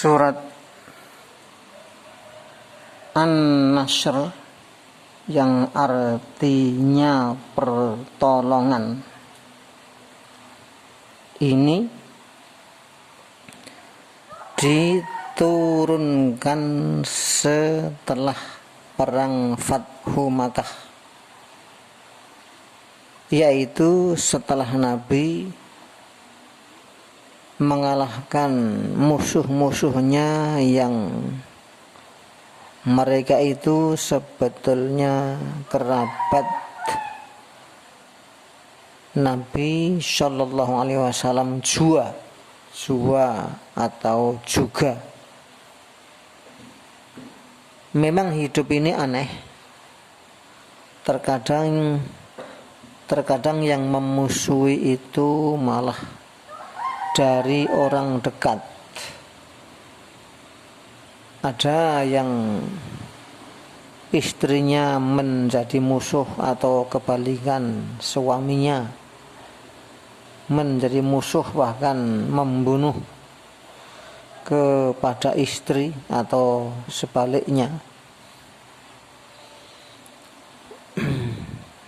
Surat An-Nasr yang artinya pertolongan ini diturunkan setelah perang Fathu Makkah, yaitu setelah Nabi mengalahkan musuh-musuhnya yang mereka itu sebetulnya kerabat Nabi Shallallahu Alaihi Wasallam jua atau juga. Memang hidup ini aneh. Terkadang yang memusuhi itu malah dari orang dekat. Ada yang istrinya menjadi musuh atau kebalikan, suaminya menjadi musuh bahkan membunuh kepada istri atau sebaliknya.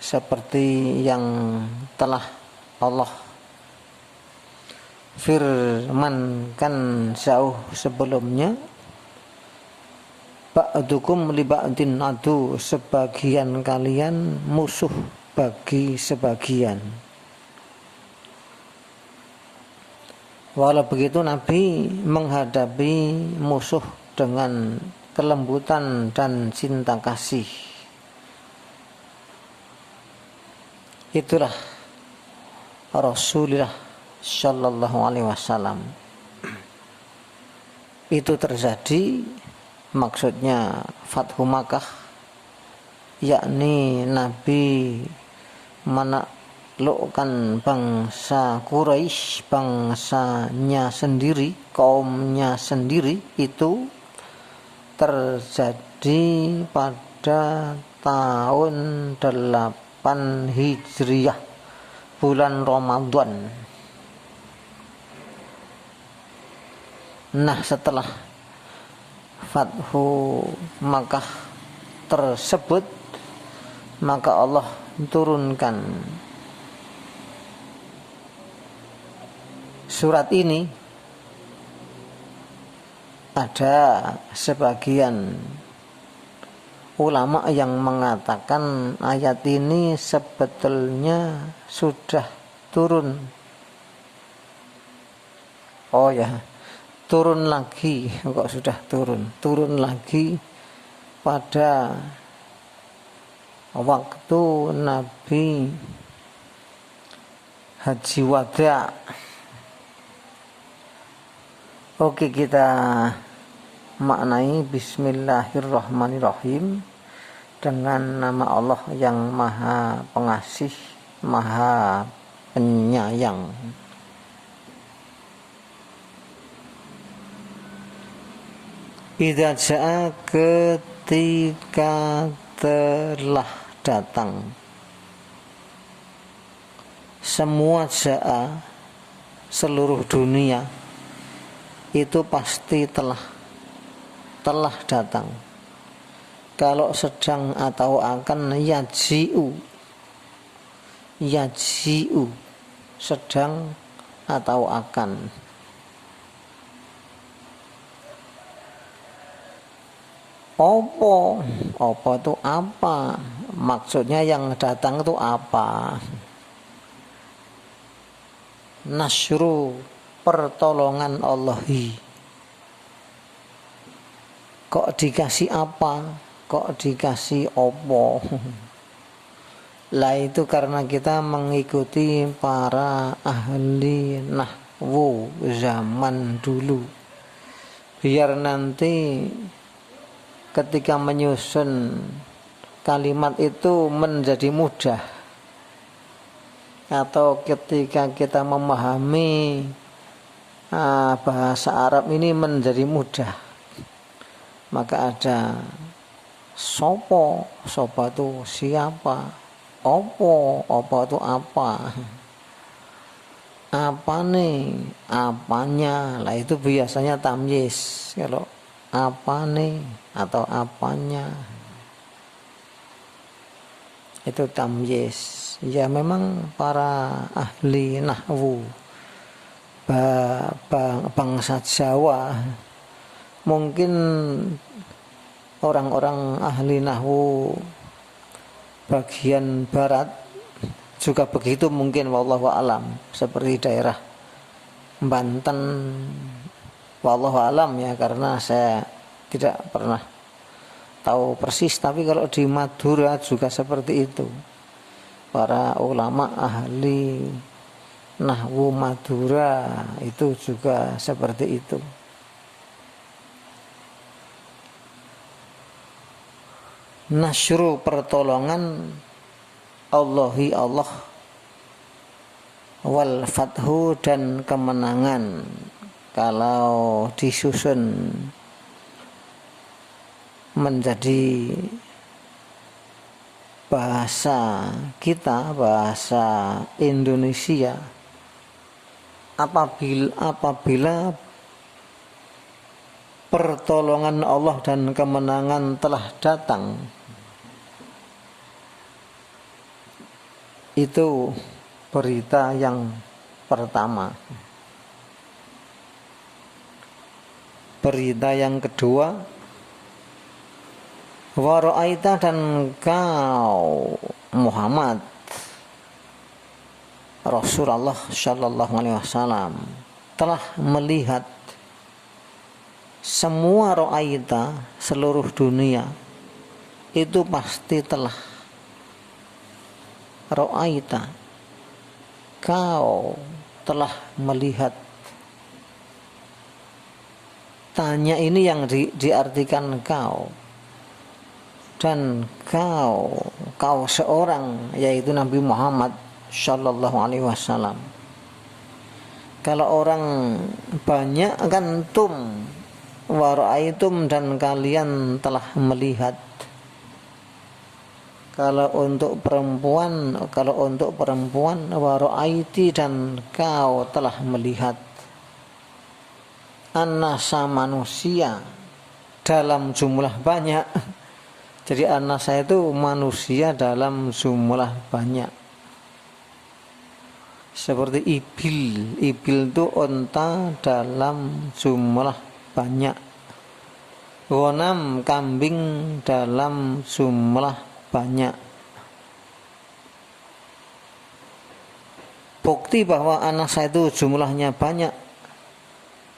Seperti yang telah Allah firmankan jauh sebelumnya, ba'dukum li ba'din adu, sebagian kalian musuh bagi sebagian. Walau begitu Nabi menghadapi musuh dengan kelembutan dan cinta kasih. Itulah Rasulullah Shallallahu Alaihi Wasallam. Itu terjadi, maksudnya Fathu Makkah, yakni Nabi menaklukkan bangsa Quraisy, bangsanya sendiri, kaumnya sendiri. Itu terjadi pada tahun 8 Hijriah, bulan Ramadan. Nah, setelah Fathu Makkah tersebut, maka Allah turunkan surat ini. Ada sebagian ulama yang mengatakan ayat ini sebetulnya sudah turun. Oh ya, turun lagi, kok sudah turun lagi pada waktu Nabi Haji Wada. Oke, kita maknai Bismillahirrahmanirrahim, dengan nama Allah yang Maha Pengasih, Maha Penyayang. Idza jaa, ketika telah datang. Semua jaa, seluruh dunia itu pasti telah datang. Kalau sedang atau akan, yaji'u, sedang atau akan. Opo itu apa? Maksudnya yang datang itu apa? Nasru, pertolongan Allahi. Kok dikasih apa? Kok dikasih opo? Lah itu karena kita mengikuti para ahli nahwu zaman dulu, biar nanti ketika menyusun kalimat itu menjadi mudah, atau ketika kita memahami bahasa Arab ini menjadi mudah. Maka ada sopo itu siapa, opo itu apa. apa nih, apanya, lah itu biasanya tamyiz. Kalau apa nih atau apanya itu tamyiz. Ya memang para ahli nahwu bangsa Jawa, mungkin orang-orang ahli nahwu bagian barat juga begitu mungkin, wallahu alam, seperti daerah Banten, wallahu alam ya, karena saya tidak pernah tahu persis. Tapi kalau di Madura juga seperti itu, para ulama ahli nahwu Madura itu juga seperti itu. Nasyru pertolongan, Allahi Allah, wal fathu dan kemenangan. Kalau disusun menjadi bahasa kita, bahasa Indonesia, apabila pertolongan Allah dan kemenangan telah datang, itu berita yang pertama. Berita yang kedua, wa ra'aita, dan kau Muhammad Rasulullah sallallahu alaihi wasallam telah melihat semua ra'aita, seluruh dunia itu pasti telah ra'aita, kau telah melihat. Tanya ini yang diartikan kau, dan kau seorang, yaitu Nabi Muhammad sallallahu alaihi wasallam. Kalau orang banyak kan tum, wa ra'aitum, dan kalian telah melihat. Kalau untuk perempuan wa ra'aiti, dan kau telah melihat. Annasa, manusia dalam jumlah banyak. Jadi annasa itu manusia dalam jumlah banyak. Seperti ibil itu unta dalam jumlah banyak. Ghanam, kambing dalam jumlah banyak. Bukti bahwa annasa itu jumlahnya banyak,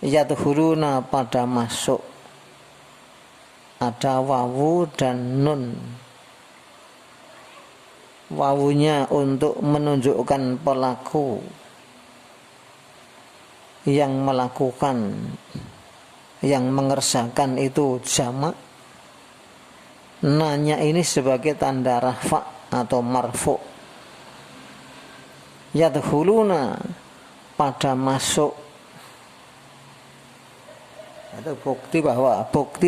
yadkhuluna, pada masuk. Ada wawu dan nun. Wawunya untuk menunjukkan pelaku yang melakukan, yang mengerjakan itu jamak. Nanya ini sebagai tanda rafa atau marfu. Yadkhuluna, pada masuk. Itu bukti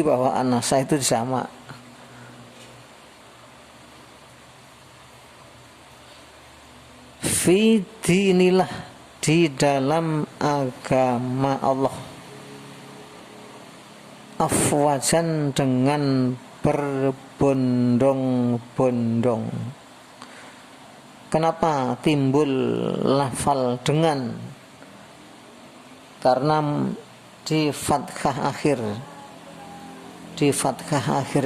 bahwa anasa itu sama. Fi dinillah, di dalam agama Allah. Afwajan, dengan berbondong-bondong. Kenapa timbul lafal dengan? Karena di fathah akhir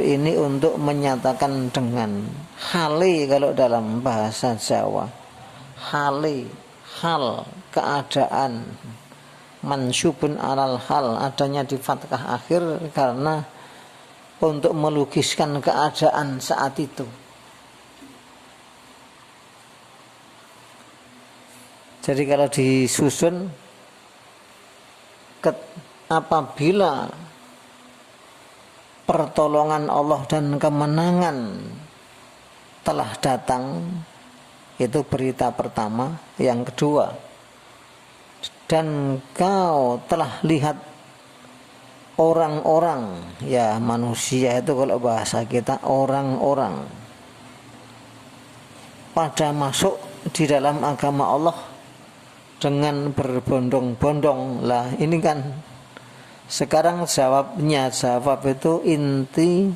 ini untuk menyatakan dengan. Hale kalau dalam bahasa Jawa, hale, hal, keadaan. Mansubun alal hal, adanya di fathah akhir karena untuk melukiskan keadaan saat itu. Jadi kalau disusun, apabila pertolongan Allah dan kemenangan telah datang, itu berita pertama. Yang kedua, dan kau telah lihat orang-orang, ya manusia itu kalau bahasa kita orang-orang, pada masuk di dalam agama Allah dengan berbondong-bondong. Lah ini kan sekarang jawab itu inti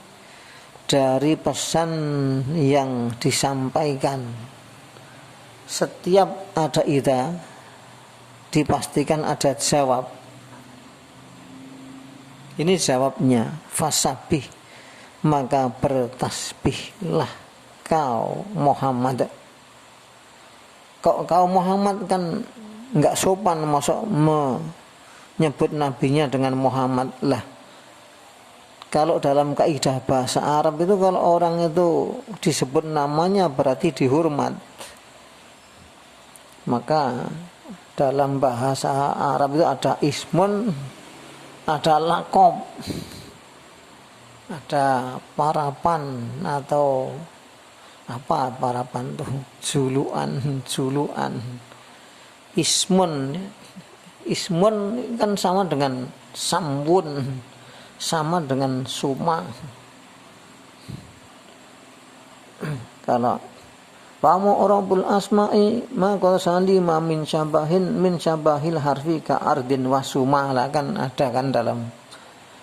dari pesan yang disampaikan. Setiap ada ida dipastikan ada jawab. Ini jawabnya, fasabih, maka bertasbihlah kau Muhammad. Kok kau Muhammad kan nggak sopan masuk menyebut nabinya dengan Muhammad lah. Kalau dalam kaidah bahasa Arab itu kalau orang itu disebut namanya berarti dihormat. Maka dalam bahasa Arab itu ada ismun, ada lakob, ada parapan atau apa parapan tuh, juluan. Ismun kan sama dengan sambun, sama dengan suma. Kalau pamu orabul asma'i maka sandi ma min syabahil harfi ka ardin wasuma, lah kan ada kan dalam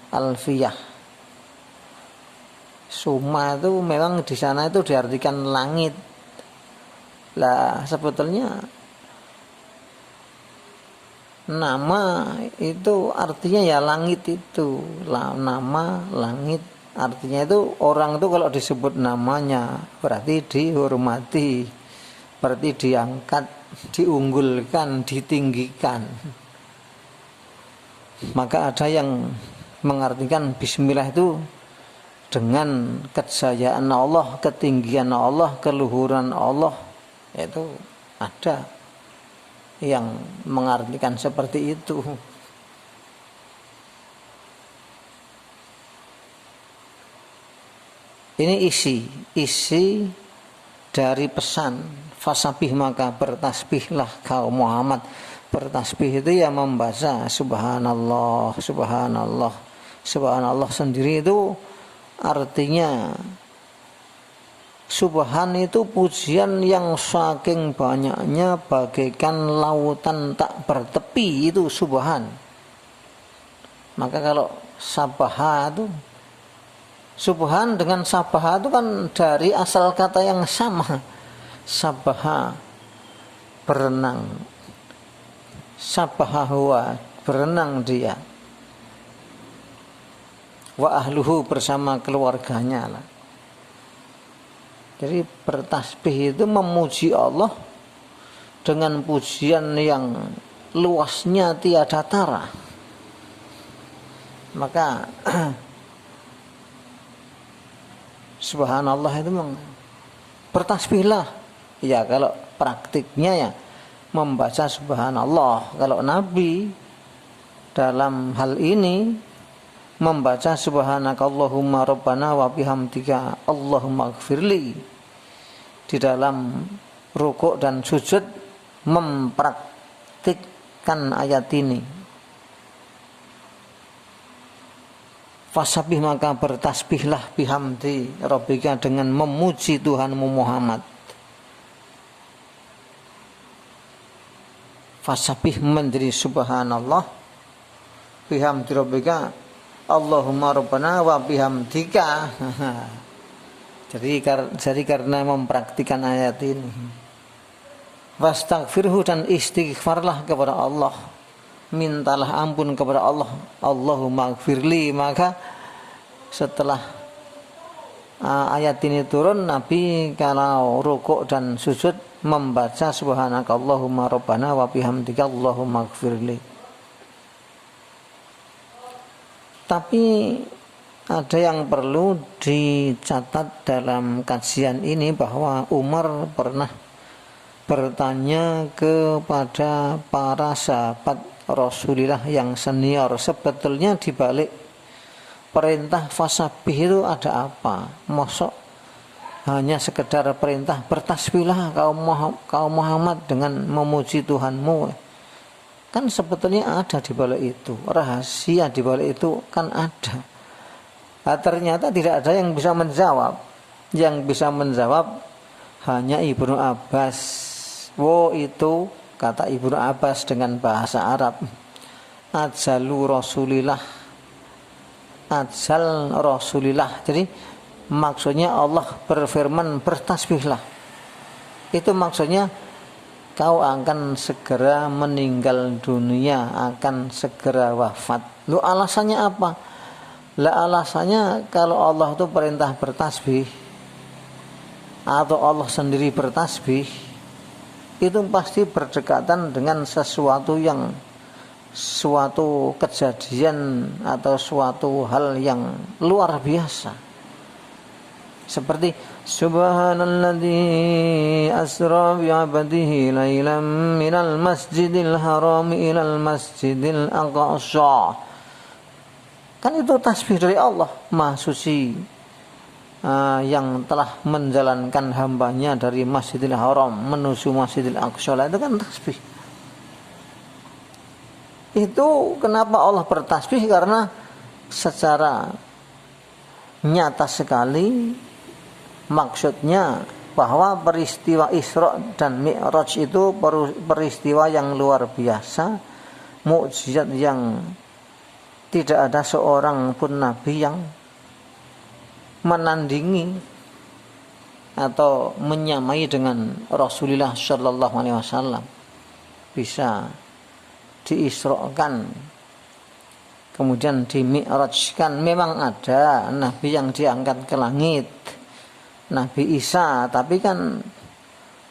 alfiyah. Suma itu memang di sana itu diartikan langit. Lah sebetulnya nama itu artinya ya langit itu. Lah, nama langit artinya itu orang itu kalau disebut namanya berarti dihormati, berarti diangkat, diunggulkan, ditinggikan. Maka ada yang mengartikan bismillah itu dengan kejayaan Allah, ketinggian Allah, keluhuran Allah. Itu ada yang mengartikan seperti itu. Ini isi dari pesan fasabih maka bertasbihlah kau Muhammad. Bertasbih itu ya membaca subhanallah, subhanallah. Subhanallah sendiri itu artinya subhan itu pujian yang saking banyaknya bagaikan lautan tak bertepi, itu subhan. Maka kalau sabaha itu, subhan dengan sabaha itu kan dari asal kata yang sama. Sabaha berenang, sabaha huwa berenang dia, wa ahluhu bersama keluarganya lah. Jadi bertasbih itu memuji Allah dengan pujian yang luasnya tiada tara. Maka subhanallah itu bertasbihlah. Ya kalau praktiknya ya membaca subhanallah. Kalau Nabi dalam hal ini membaca subhanakallahumma rabbana wa bihamdika Allahumma ighfirli di dalam rukuk dan sujud, mempraktikkan ayat ini. Fasabih maka bertasbihlah bihamdi rabbika dengan memuji Tuhanmu Muhammad. Fasabih menjadi subhanallah, bihamdi rabbika Allahumma rabbana wa bihamdika. Jadi karena mempraktikkan ayat ini, wastaghfirhu dan istighfarlah kepada Allah, mintalah ampun kepada Allah. Allahumma ighfirli, maka setelah ayat ini turun, Nabi kalau rukuk dan sujud membaca subhanakallahumma rabbana wa bihamdika Allahumma ighfirli. Tapi ada yang perlu dicatat dalam kajian ini, bahwa Umar pernah bertanya kepada para sahabat Rasulullah yang senior, sebetulnya di balik perintah fasabih itu ada apa? Mosok hanya sekedar perintah bertasbihlah kaum Muhammad dengan memuji Tuhanmu. Kan sebetulnya ada di balik itu, rahasia di balik itu kan ada. Nah, ternyata tidak ada yang bisa menjawab. Yang bisa menjawab hanya Ibnu Abbas. Itu kata Ibnu Abbas dengan bahasa Arab, ajzalu Rasulillah, ajzal Rasulillah. Jadi maksudnya Allah berfirman, bertasbihlah. Itu maksudnya kau akan segera meninggal dunia, akan segera wafat. Lu alasannya apa? Lah alasannya kalau Allah itu perintah bertasbih atau Allah sendiri bertasbih, itu pasti berdekatan dengan suatu kejadian atau suatu hal yang luar biasa. Seperti subhanalladzi asra bi 'abdihi lailan minal masjidil haram ilal masjidil aqsa. Kan itu tasbih dari Allah, Maha Suci yang telah menjalankan hambanya dari Masjidil Haram menuju Masjidil Aqsa. Itu kan tasbih. Itu kenapa Allah bertasbih? Karena secara nyata sekali maksudnya bahwa peristiwa Isra dan Mi'raj itu peristiwa yang luar biasa, mukjizat yang tidak ada seorang pun nabi yang menandingi atau menyamai dengan Rasulullah Shallallahu Alaihi Wasallam. Bisa diisrokan, kemudian dimi'rajkan. Memang ada nabi yang diangkat ke langit, Nabi Isa, tapi kan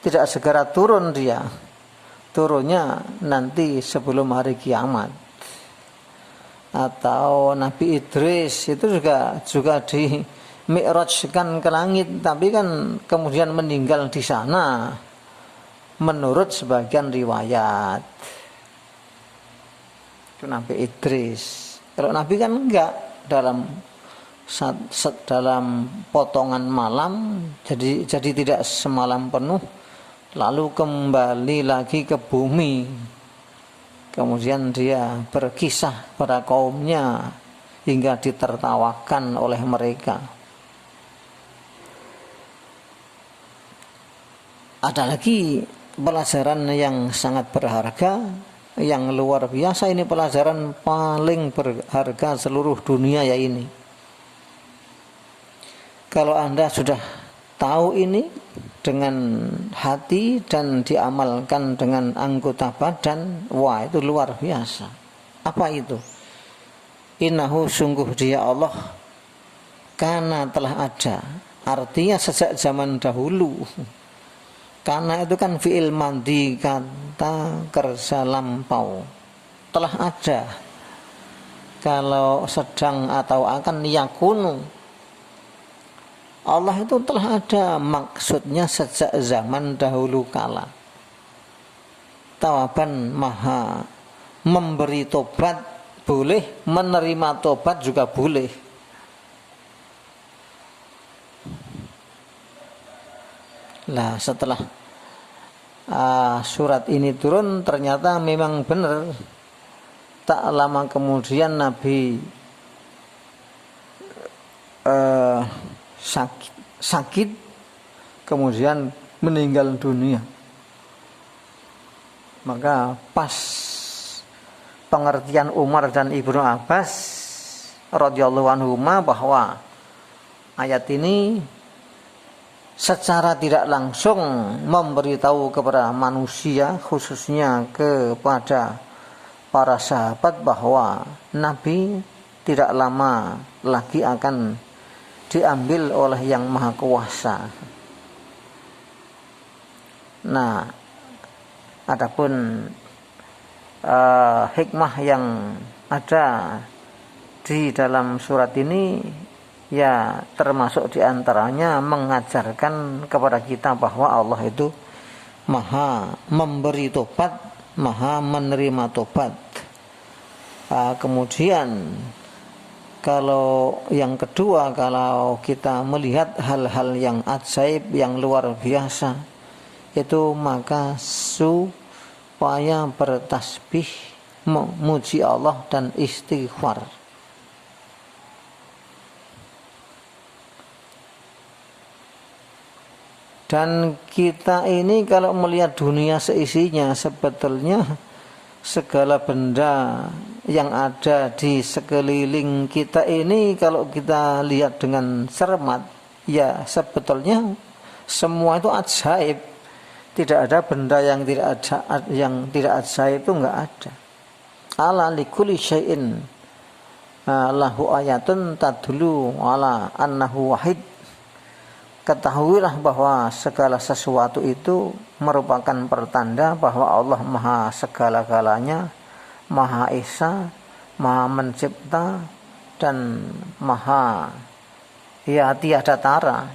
tidak segera turun dia. Turunnya nanti sebelum hari kiamat. Atau Nabi Idris itu juga di mi'rajkan ke langit, tapi kan kemudian meninggal di sana menurut sebagian riwayat. Itu Nabi Idris. Kalau Nabi kan enggak, dalam potongan malam, jadi tidak semalam penuh, lalu kembali lagi ke bumi. Kemudian dia berkisah pada kaumnya hingga ditertawakan oleh mereka. Ada lagi pelajaran yang sangat berharga, yang luar biasa. Ini pelajaran paling berharga seluruh dunia ya ini. Kalau Anda sudah tahu ini dengan hati dan diamalkan dengan anggota badan, wah itu luar biasa. Apa itu? Innahu, sungguh dia Allah, karena telah ada, artinya sejak zaman dahulu. Karena itu kan fi'il madi, kata kerja lampau, telah ada. Kalau sedang atau akan yakunu, Allah itu telah ada, maksudnya sejak zaman dahulu kala. Tawaban, maha memberi tobat boleh, menerima tobat juga boleh. Lah setelah surat ini turun, ternyata memang benar. Tak lama kemudian Nabi sakit, kemudian meninggal dunia. Maka pas pengertian Umar dan Ibnu Abbas radhiyallahu anhuma bahwa ayat ini secara tidak langsung memberitahu kepada manusia, khususnya kepada para sahabat, bahwa Nabi tidak lama lagi akan diambil oleh Yang Maha Kuasa. Nah, adapun hikmah yang ada di dalam surat ini, ya termasuk diantaranya mengajarkan kepada kita bahwa Allah itu maha memberi tobat, maha menerima tobat. Kemudian kalau yang kedua, kalau kita melihat hal-hal yang ajaib, yang luar biasa, itu maka supaya bertasbih, memuji Allah dan istighfar. Dan kita ini kalau melihat dunia seisinya, sebetulnya segala benda yang ada di sekeliling kita ini kalau kita lihat dengan cermat, ya sebetulnya semua itu ajaib. Tidak ada benda yang tidak ajaib, itu enggak ada. Ala likulli syai'in lahu ayatun tadullu ala annahu wahid. Ketahuilah bahwa segala sesuatu itu merupakan pertanda bahwa Allah Maha segala-galanya, Maha Esa, Maha Mencipta, dan Maha tiada tara.